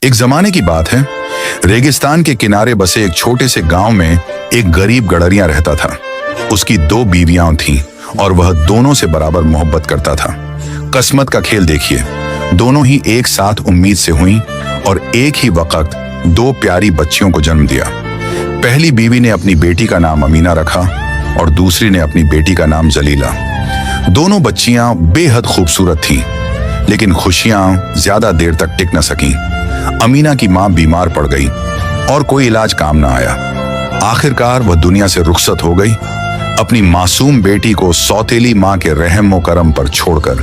एक जमाने की बात है, रेगिस्तान के किनारे बसे एक छोटे से गांव में एक गरीब गडरिया रहता था। उसकी 2 बीवियां थीं और वह दोनों से बराबर मोहब्बत करता था। किस्मत का खेल देखिए, दोनों ही एक साथ उम्मीद से हुईं और एक ही वक्त 2 प्यारी बच्चियों को जन्म दिया। पहली बीवी ने अपनी बेटी का नाम अमीना रखा और दूसरी ने अपनी बेटी का नाम जलीला। दोनों बच्चियां बेहद खूबसूरत थीं, लेकिन खुशियां ज्यादा देर तक टिक न सकीं। अमीना की मां बीमार पड़ गई और कोई इलाज काम न आया। आखिरकार वह दुनिया से रुखसत हो गई, अपनी मासूम बेटी को सौतेली मां के रहम व करम पर छोड़कर।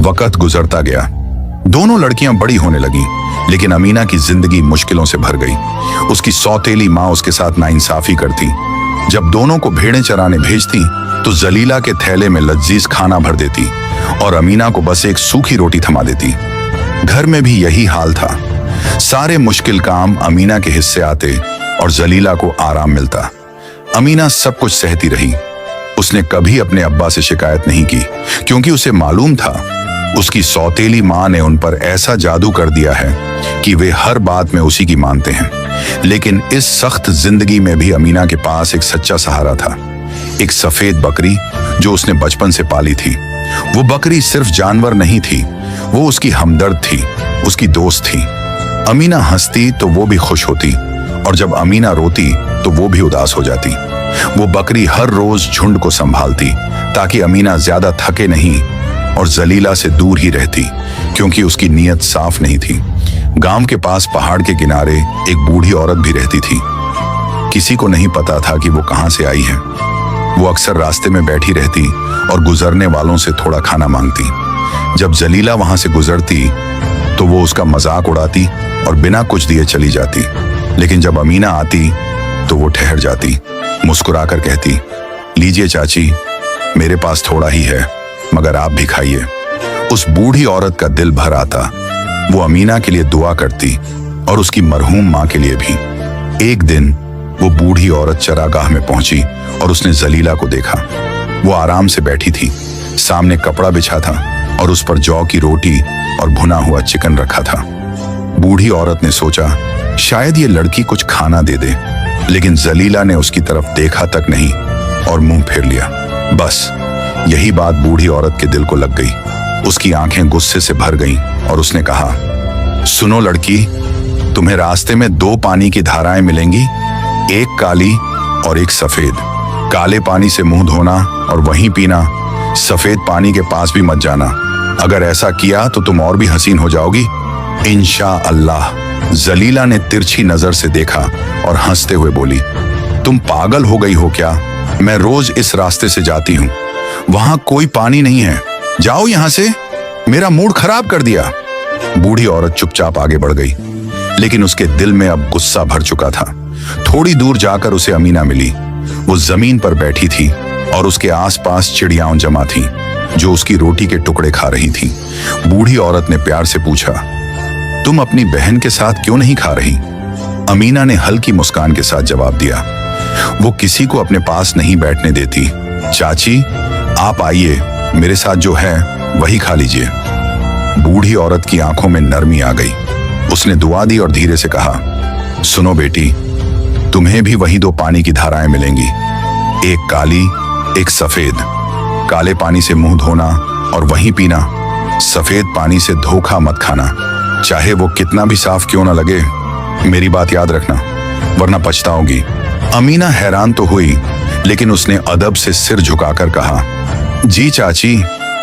वक्त गुजरता गया, दोनों लड़कियां बड़ी होने लगीं, लेकिन अमीना की जिंदगी मुश्किलों से भर गई। उसकी सौतेली मां उसके साथ नाइंसाफी करती। जब दोनों को भेड़ें चराने भेजती तो जलीला के थैले में लजीज खाना भर देती और अमीना को बस एक सूखी रोटी थमा देती। घर में भी यही हाल था। सारे मुश्किल काम अमीना के हिस्से आते और जलीला को आराम मिलता। अमीना सब कुछ सहती रही। उसने कभी अपने अब्बा से शिकायत नहीं की, क्योंकि उसे मालूम था उसकी सौतेली मां ने उन पर ऐसा जादू कर दिया है कि वे हर बात में उसी की मानते हैं। लेकिन इस सख्त जिंदगी में भी अमीना के पास एक सच्चा सहारा था, एक सफेद बकरी जो उसने बचपन से पाली थी। वो बकरी सिर्फ जानवर नहीं थी, वो उसकी हमदर्द थी, उसकी दोस्त थी। अमीना हंसती तो वो भी खुश होती और जब अमीना रोती तो वो भी उदास हो जाती। वो बकरी हर रोज झुंड को संभालती ताकि अमीना ज्यादा थके नहीं और जलीला से दूर ही रहती, क्योंकि उसकी नीयत साफ नहीं थी। गांव के पास पहाड़ के किनारे एक बूढ़ी औरत भी रहती थी। किसी को नहीं पता था कि वो कहां से आई है। वो अक्सर रास्ते में बैठी रहती और गुजरने वालों से थोड़ा खाना मांगती। जब जलीला वहां से गुजरती तो वो उसका मजाक उड़ाती और बिना कुछ दिए चली जाती। लेकिन जब अमीना आती तो वो ठहर जाती, मुस्कुराकर कहती, लीजिए चाची, मेरे पास थोड़ा ही है, मगर आप भी खाइए। उस बूढ़ी औरत का दिल भर आता। वो अमीना के लिए दुआ करती और उसकी मरहूम मां के लिए भी। एक दिन वो बूढ़ी औरत चरागाह में पहुंची और उसने जलीला को देखा। वो आराम से बैठी थी, सामने कपड़ा बिछा था और उस पर जौ की रोटी और भुना हुआ चिकन रखा था। बूढ़ी औरत ने सोचा शायद ये लड़की कुछ खाना दे दे, लेकिन जलीला ने उसकी तरफ देखा तक नहीं और मुंह फेर लिया। बस यही बात बूढ़ी औरत के दिल को लग गई। उसकी आंखें गुस्से से भर गईं और उसने कहा, सुनो लड़की, तुम्हें रास्ते में 2 पानी की धाराएं मिलेंगी, एक काली और एक सफेद। काले पानी से मुंह धोना और वहीं पीना, सफेद पानी के पास भी मत जाना। अगर ऐसा किया तो तुम और भी हसीन हो जाओगी, इंशाअल्लाह। जलीला ने तिरछी नजर से देखा और हंसते हुए बोली, तुम पागल हो गई हो क्या? मैं रोज इस रास्ते से जाती हूँ, वहां कोई पानी नहीं है, जाओ यहां से, मेरा मूड खराब कर दिया। बूढ़ी औरत चुपचाप आगे बढ़ गई, लेकिन उसके दिल में अब गुस्सा भर चुका था। थोड़ी दूर जाकर उसे अमीना मिली। वो जमीन पर बैठी थी और उसके आसपास चिड़ियाएं जमा थीं, जो उसकी रोटी के टुकड़े खा रही थीं। बूढ़ी औरत ने प्यार से पूछा, तुम अपनी बहन के साथ क्यों नहीं खा रही? अमीना ने हल्की मुस्कान के साथ जवाब दिया, वो किसी को अपने पास नहीं बैठने देती। चाची, आप आइए, मेरे साथ जो है वही खा लीजिए। बूढ़ी औरत की आंखों में नरमी आ गई। उसने दुआ दी और धीरे से कहा, सुनो बेटी, तुम्हें भी वही 2 पानी की धाराएं मिलेंगी, एक काली एक सफेद। काले पानी से मुंह धोना और वहीं पीना, सफेद पानी से धोखा मत खाना, चाहे वो कितना भी साफ क्यों ना लगे। मेरी बात याद रखना, वरना पछताओगी। अमीना हैरान तो हुई, लेकिन उसने अदब से सिर झुकाकर कहा, जी चाची,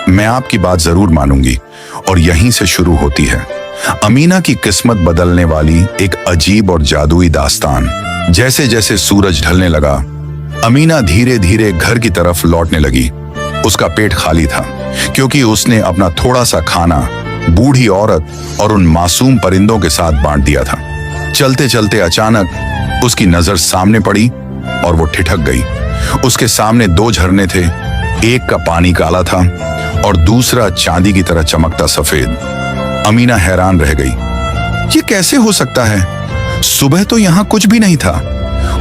मैं आपकी बात जरूर मानूंगी। और यहीं से शुरू होती है अमीना की किस्मत बदलने वाली एक अजीब और जादुई दास्तान। जैसे जैसे सूरज ढलने लगा, अमीना धीरे धीरे घर की तरफ लौटने लगी। उसका पेट खाली था, क्योंकि उसने अपना थोड़ा सा खाना बूढ़ी औरत और उन मासूम परिंदों के साथ बांट दिया था। चलते चलते अचानक उसकी नजर सामने पड़ी और वो ठिठक गई। उसके सामने 2 झरने थे, एक का पानी काला था और दूसरा चांदी की तरह चमकता सफेद। अमीना हैरान रह गई, ये कैसे हो सकता है? सुबह तो यहाँ कुछ भी नहीं था,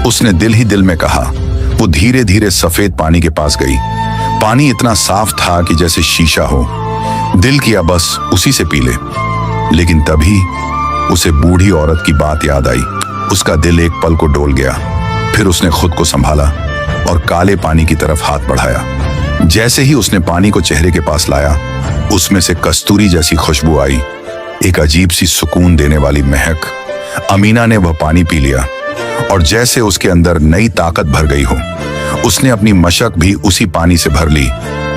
उसने दिल ही दिल में कहा। वो धीरे धीरे सफेद पानी के पास गई। पानी इतना साफ था कि जैसे शीशा हो। दिल किया बस उसी से पी ले, लेकिन तभी उसे बूढ़ी औरत की बात याद आई। उसका दिल एक पल को डोल गया। फिर उसने खुद को संभाला और काले पानी की तरफ हाथ बढ़ाया। जैसे ही उसने पानी को चेहरे के पास लाया, उसमें से कस्तूरी जैसी खुशबू आई, एक अजीब सी सुकून देने वाली महक। अमीना ने वह पानी पी लिया और जैसे उसके अंदर नई ताकत भर गई हो, उसने अपनी मशक भी उसी पानी से भर ली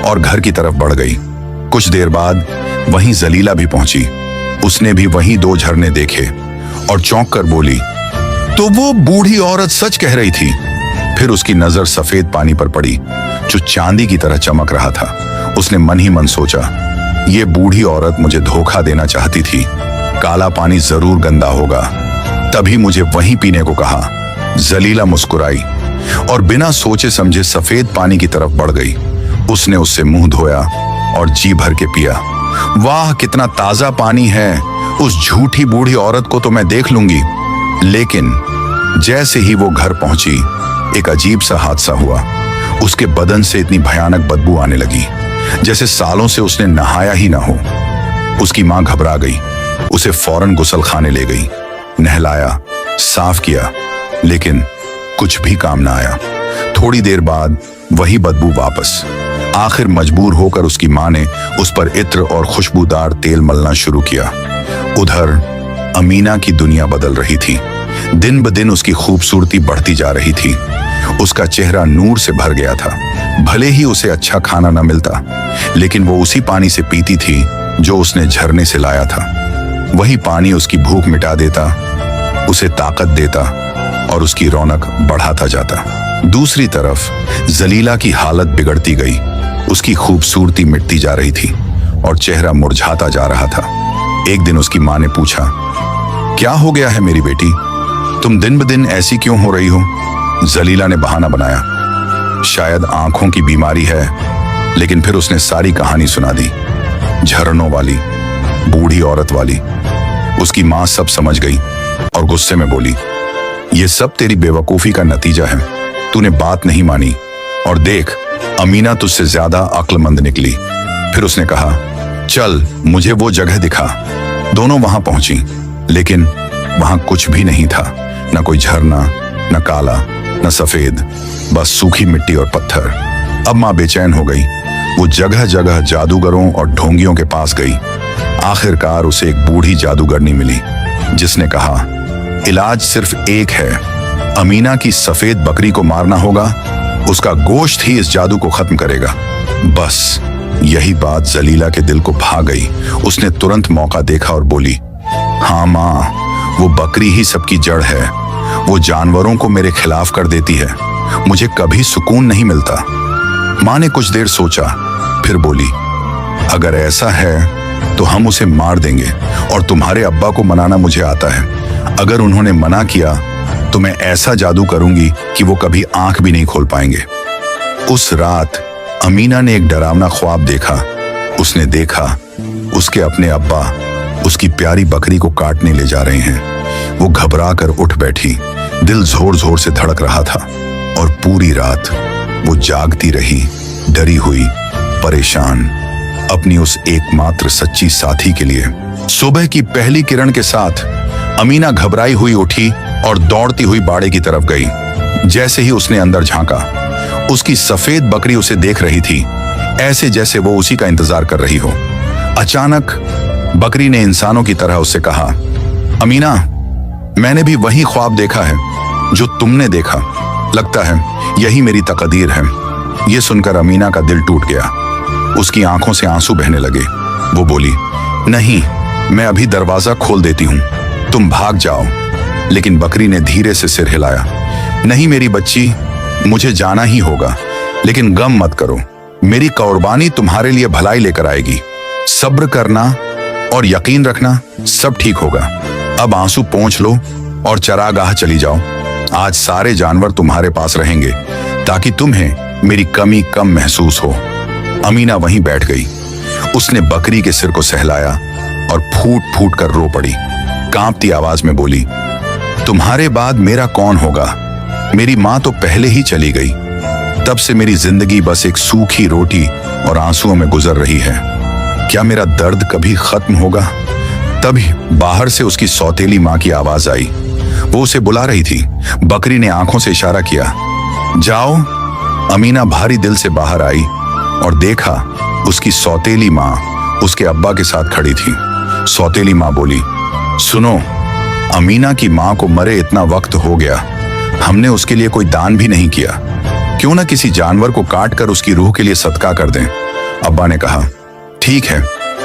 और घर की तरफ बढ़ गई। कुछ देर बाद वहीं जलीला भी पहुंची। उसने भी वहीं 2 झरने देखे और चौंक कर बोली, तो वो बूढ़ी औरत सच कह रही थी। फिर उसकी नजर सफेद पानी पर पड़ी जो चांदी की तरह चमक रहा था। उसने मन ही मन सोचा, ये बूढ़ी औरत मुझे धोखा देना चाहती थी। काला पानी जरूर गंदा होगा, तभी मुझे वहीं पीने को कहा। जलीला मुस्कुराई और बिना सोचे समझे सफेद पानी की तरफ बढ़ गई। उसने उससे मुंह धोया और जी भर के पिया। वाह, कितना ताजा पानी है! उस झूठी बूढ़ी औरत को तो मैं देख लूंगी। लेकिन जैसे ही वो घर पहुंची, एक अजीब सा हादसा हुआ। उसके बदन से इतनी भयानक बदबू आने लगी जैसे सालों से उसने नहाया ही ना हो। उसकी मां घबरा गई, उसे फौरन गुसलखाने ले गई, नहलाया, साफ किया, लेकिन कुछ भी काम ना आया। थोड़ी देर बाद वही बदबू वापस। आखिर मजबूर होकर उसकी मां ने उस पर इत्र और खुशबूदार तेल मलना शुरू किया। उधर अमीना की दुनिया बदल रही थी। दिन ब दिन उसकी खूबसूरती बढ़ती जा रही थी। उसका चेहरा नूर से भर गया था। भले ही उसे अच्छा खाना न मिलता, लेकिन वो उसी पानी से पीती थी जो उसने झरने से लाया था। वही पानी उसकी भूख मिटा देता, उसे ताकत देता और उसकी रौनक बढ़ाता जाता। दूसरी तरफ जलीला की हालत बिगड़ती गई। उसकी खूबसूरती मिटती जा रही थी और चेहरा मुरझाता जा रहा था। एक दिन उसकी मां ने पूछा, क्या हो गया है मेरी बेटी? तुम दिन ब दिन ऐसी क्यों हो रही हो? जलीला ने बहाना बनाया, शायद आंखों की बीमारी है। लेकिन फिर उसने सारी कहानी सुना दी, झरनों वाली, बूढ़ी औरत वाली। उसकी मां सब समझ गई और गुस्से में बोली, ये सब तेरी बेवकूफी का नतीजा है। तूने बात नहीं मानी और देख, अमीना तुझसे ज्यादा अक्लमंद निकली। फिर उसने कहा, चल मुझे वो जगह दिखा। दोनों वहां पहुंची, लेकिन वहां कुछ भी नहीं था। न कोई झरना, न काला, न सफेद, बस सूखी मिट्टी और पत्थर। अब मां बेचैन हो गई। वो जगह जगह जादूगरों और ढोंगियों के पास गई। आखिरकार उसे एक बूढ़ी जादूगरनी मिली जिसने कहा, इलाज सिर्फ एक है, अमीना की सफेद बकरी को मारना होगा। उसका गोश्त ही इस जादू को खत्म करेगा। बस यही बात जलीला के दिल को भा गई। उसने तुरंत मौका देखा और बोली, हाँ माँ, वो बकरी ही सबकी जड़ है। वो जानवरों को मेरे खिलाफ कर देती है। मुझे कभी सुकून नहीं मिलता। माँ ने कुछ देर सोचा, फिर बोली, अगर ऐसा है तो हम उसे मार देंगे और तुम्हारे अब्बा को मनाना मुझे आता है। अगर उन्होंने मना किया तो मैं ऐसा जादू करूंगी कि वो कभी आंख भी नहीं खोल पाएंगे। उस रात अमीना ने एक डरावना ख्वाब देखा। उसने देखा उसके अपने अब्बा उसकी प्यारी बकरी को काटने ले जा रहे हैं। वो घबरा कर उठ बैठी। दिल जोर जोर से धड़क रहा था और पूरी रात वो जागती रही, डरी हुई, परेशान, अपनी उस एकमात्र सच्ची साथी के लिए। सुबह की पहली किरण के साथ अमीना घबराई हुई उठी और दौड़ती हुई बाड़े की तरफ गई। जैसे ही उसने अंदर झांका, उसकी सफेद बकरी उसे देख रही थी, ऐसे जैसे वो उसी का इंतजार कर रही हो। अचानक बकरी ने इंसानों की तरह उससे कहा, अमीना, मैंने भी वही ख्वाब देखा है जो तुमने देखा। लगता है यही मेरी तकदीर है। ये सुनकर अमीना का दिल टूट गया। उसकी आंखों से आंसू बहने लगे। वो बोली, नहीं, मैं अभी दरवाजा खोल देती हूँ, तुम भाग जाओ। लेकिन बकरी ने धीरे से सिर हिलाया, नहीं मेरी बच्ची, मुझे जाना ही होगा, लेकिन गम मत करो, मेरी कुर्बानी तुम्हारे लिए भलाई लेकर आएगी। सब्र करना और यकीन रखना, सब ठीक होगा। अब आंसू पोंछ लो और चरागाह चली जाओ। आज सारे जानवर तुम्हारे पास रहेंगे ताकि तुम्हें मेरी कमी कम महसूस हो। अमीना वहीं बैठ गई। उसने बकरी के सिर को सहलाया और फूट फूट कर रो पड़ी। कांपती आवाज में बोली, तुम्हारे बाद मेरा कौन होगा? मेरी माँ तो पहले ही चली गई। तब से मेरी जिंदगी बस एक सूखी रोटी और आंसुओं में गुजर रही है। क्या मेरा दर्द कभी खत्म होगा? तभी बाहर से उसकी सौतेली माँ की आवाज आई। वो उसे बुला रही थी। बकरी ने आंखों से इशारा किया, जाओ। अमीना भारी दिल से बाहर आई और देखा उसकी सौतेली माँ उसके अब्बा के साथ खड़ी थी। सौतेली माँ बोली, सुनो, अमीना की माँ को मरे इतना वक्त हो गया, हमने उसके लिए कोई दान भी नहीं किया, क्यों ना किसी जानवर को काट कर उसकी रूह के लिए सदका कर दें। अब्बा ने कहा, ठीक है,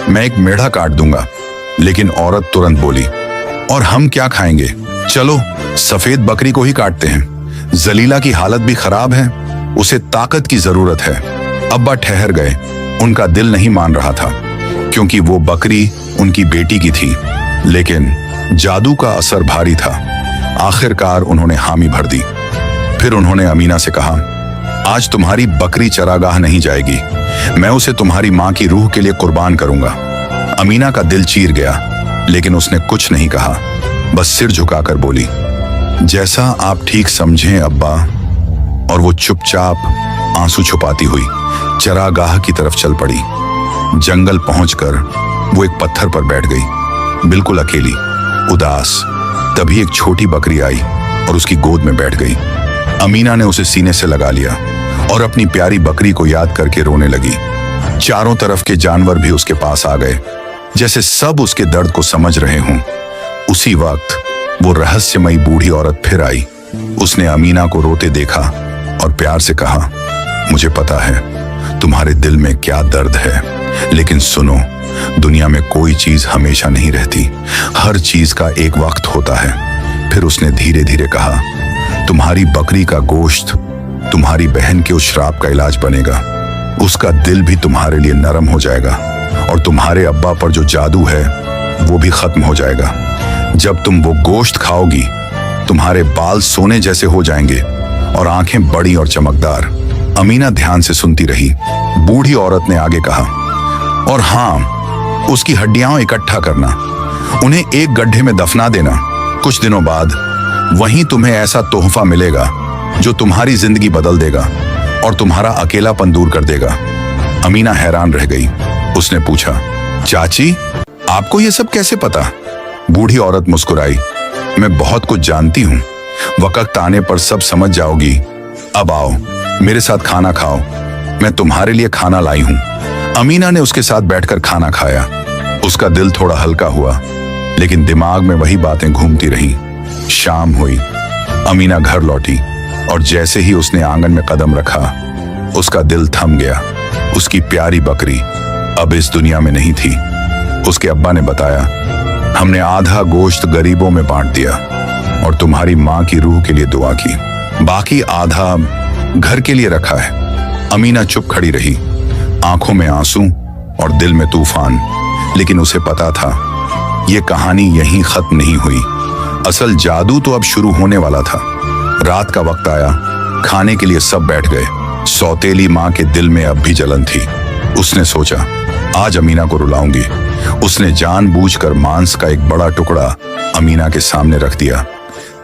मैं एक मेढ़ा काट दूंगा। लेकिन औरत तुरंत बोली, और हम क्या खाएंगे, चलो सफेद बकरी को ही काटते हैं। जलीला की हालत भी खराब है, उसे ताकत की जरूरत है। अब्बा ठहर गए, उनका दिल नहीं मान रहा था, क्योंकि वो बकरी उनकी बेटी की थी। लेकिन जादू का असर भारी था। आखिरकार उन्होंने हामी भर दी। फिर उन्होंने अमीना से कहा, आज तुम्हारी बकरी चरागाह नहीं जाएगी, मैं उसे तुम्हारी माँ की रूह के लिए कुर्बान करूंगा। अमीना का दिल चीर गया, लेकिन उसने कुछ नहीं कहा, बस सिर झुकाकर बोली, जैसा आप ठीक समझें अब्बा। और वो चुपचाप आंसू छुपाती हुई चरागाह की तरफ चल पड़ी। जंगल पहुंचकर वो एक पत्थर पर बैठ गई, बिल्कुल अकेली, उदास। तभी एक छोटी बकरी आई और उसकी गोद में बैठ गई। अमीना ने उसे सीने से लगा लिया और अपनी प्यारी बकरी को याद करके रोने लगी। चारों तरफ के जानवर भी उसके पास आ गए, जैसे सब उसके दर्द को समझ रहे हों। उसी वक्त वो रहस्यमयी बूढ़ी औरत फिर आई। उसने अमीना को रोते देखा और प्यार से कहा, मुझे पता है तुम्हारे दिल में क्या दर्द है, लेकिन सुनो, दुनिया में कोई चीज हमेशा नहीं रहती, हर चीज का एक वक्त होता है। फिर उसने धीरे धीरे कहा, तुम्हारी बकरी का गोश्त तुम्हारी बहन के उस श्राप का इलाज बनेगा, उसका दिल भी तुम्हारे लिए नरम हो जाएगा और तुम्हारे अब्बा पर जो जादू है वो भी खत्म हो जाएगा। जब तुम वो गोश्त खाओगी, तुम्हारे बाल सोने जैसे हो जाएंगे और आंखें बड़ी और चमकदार। अमीना ध्यान से सुनती रही। बूढ़ी औरत ने आगे कहा, और हाँ, उसकी हड्डियां इकट्ठा करना, उन्हें एक गड्ढे में दफना देना। कुछ दिनों बाद वहीं तुम्हें ऐसा तोहफा मिलेगा जो तुम्हारी जिंदगी बदल देगा और तुम्हारा अकेलापन दूर कर देगा। अमीना हैरान रह गई। उसने पूछा, चाची, आपको ये सब कैसे पता? बूढ़ी औरत मुस्कुराई, मैं बहुत कुछ जानती हूँ, वक्त आने पर सब समझ जाओगी। अब आओ, मेरे साथ खाना खाओ, मैं तुम्हारे लिए खाना लाई हूँ। अमीना ने उसके साथ बैठकर खाना खाया। उसका दिल थोड़ा हल्का हुआ, लेकिन दिमाग में वही बातें घूमती रहीं। शाम हुई, अमीना घर लौटी और जैसे ही उसने आंगन में कदम रखा, उसका दिल थम गया। उसकी प्यारी बकरी अब इस दुनिया में नहीं थी। उसके अब्बा ने बताया, हमने आधा गोश्त गरीबों में बांट दिया और तुम्हारी माँ की रूह के लिए दुआ की, बाकी आधा घर के लिए रखा है। अमीना चुप खड़ी रही, आंखों में आंसू और दिल में तूफान। लेकिन उसे पता था ये कहानी यहीं खत्म नहीं हुई, असल जादू तो अब शुरू होने वाला था। रात का वक्त आया, खाने के लिए सब बैठ गए। सौतेली माँ के दिल में अब भी जलन थी। उसने सोचा, आज अमीना को रुलाऊंगी। उसने जानबूझकर मांस का एक बड़ा टुकड़ा अमीना के सामने रख दिया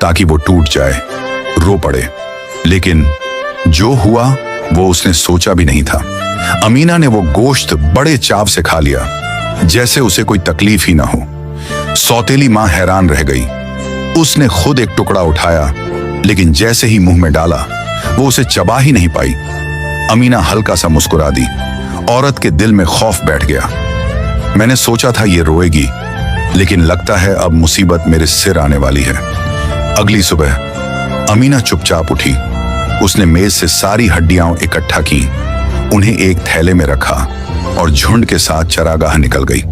ताकि वो टूट जाए, रो पड़े। लेकिन जो हुआ वो उसने सोचा भी नहीं था। अमीना ने वो गोश्त बड़े चाव से खा लिया, जैसे उसे कोई तकलीफ ही ना हो। सौतेली माँ हैरान रह गई। उसने खुद एक टुकड़ा उठाया, लेकिन जैसे ही मुंह में डाला वो उसे चबा ही नहीं पाई। अमीना हल्का सा मुस्कुरा दी। औरत के दिल में खौफ बैठ गया। मैंने सोचा था ये रोएगी, लेकिन लगता है अब मुसीबत मेरे सिर आने वाली है। अगली सुबह अमीना चुपचाप उठी। उसने मेज से सारी हड्डियां इकट्ठा की, उन्हें एक थैले में रखा और झुंड के साथ चरागाह निकल गई।